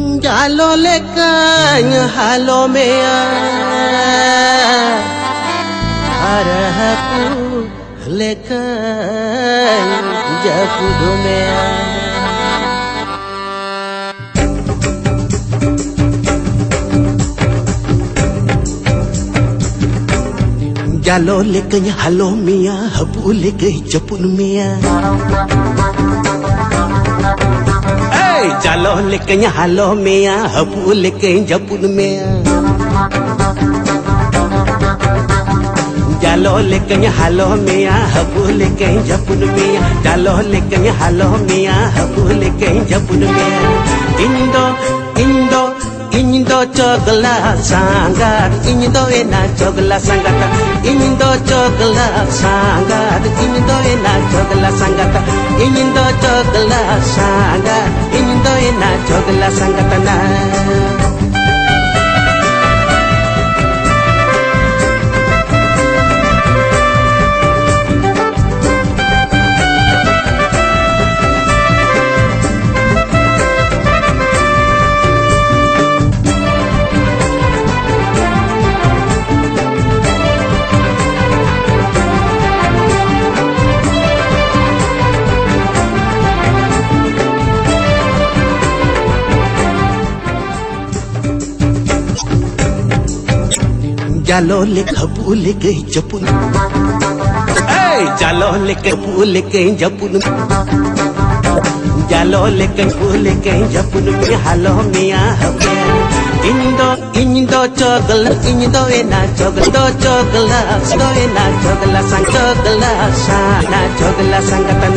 Jalo lekanya halo mea Harapu lekanya japudu mea Jalo lekanya halo mea Hapu lekanya japudu mea Jalo lekanya halo mea hapu lekanya japun mea Jalo lekanya halo mea hapu lekanya japun mea Jalo lekanya halo mea hapu lekanya japun mea Indo cogla sangat Indo ena cogla sangat Indo cogla sangat Indo ena cogla sangat Indo cogla sangat Indo ena cogla sangat na Jalo lek hapu lekanya japun Jalo lek hapu lekanya japun Jalo lek hapu lekanya japun halo mea hapu Indo cogla Indo ena cogla cogla sang cogla sangatan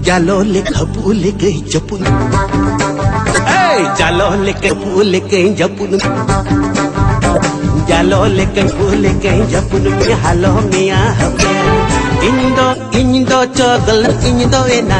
Jalo lek hapu lekanya japun Jalo lek hapu lekanya japun Jalo lek hapu lekanya japun halo mea hapu Indo cogla Indo ena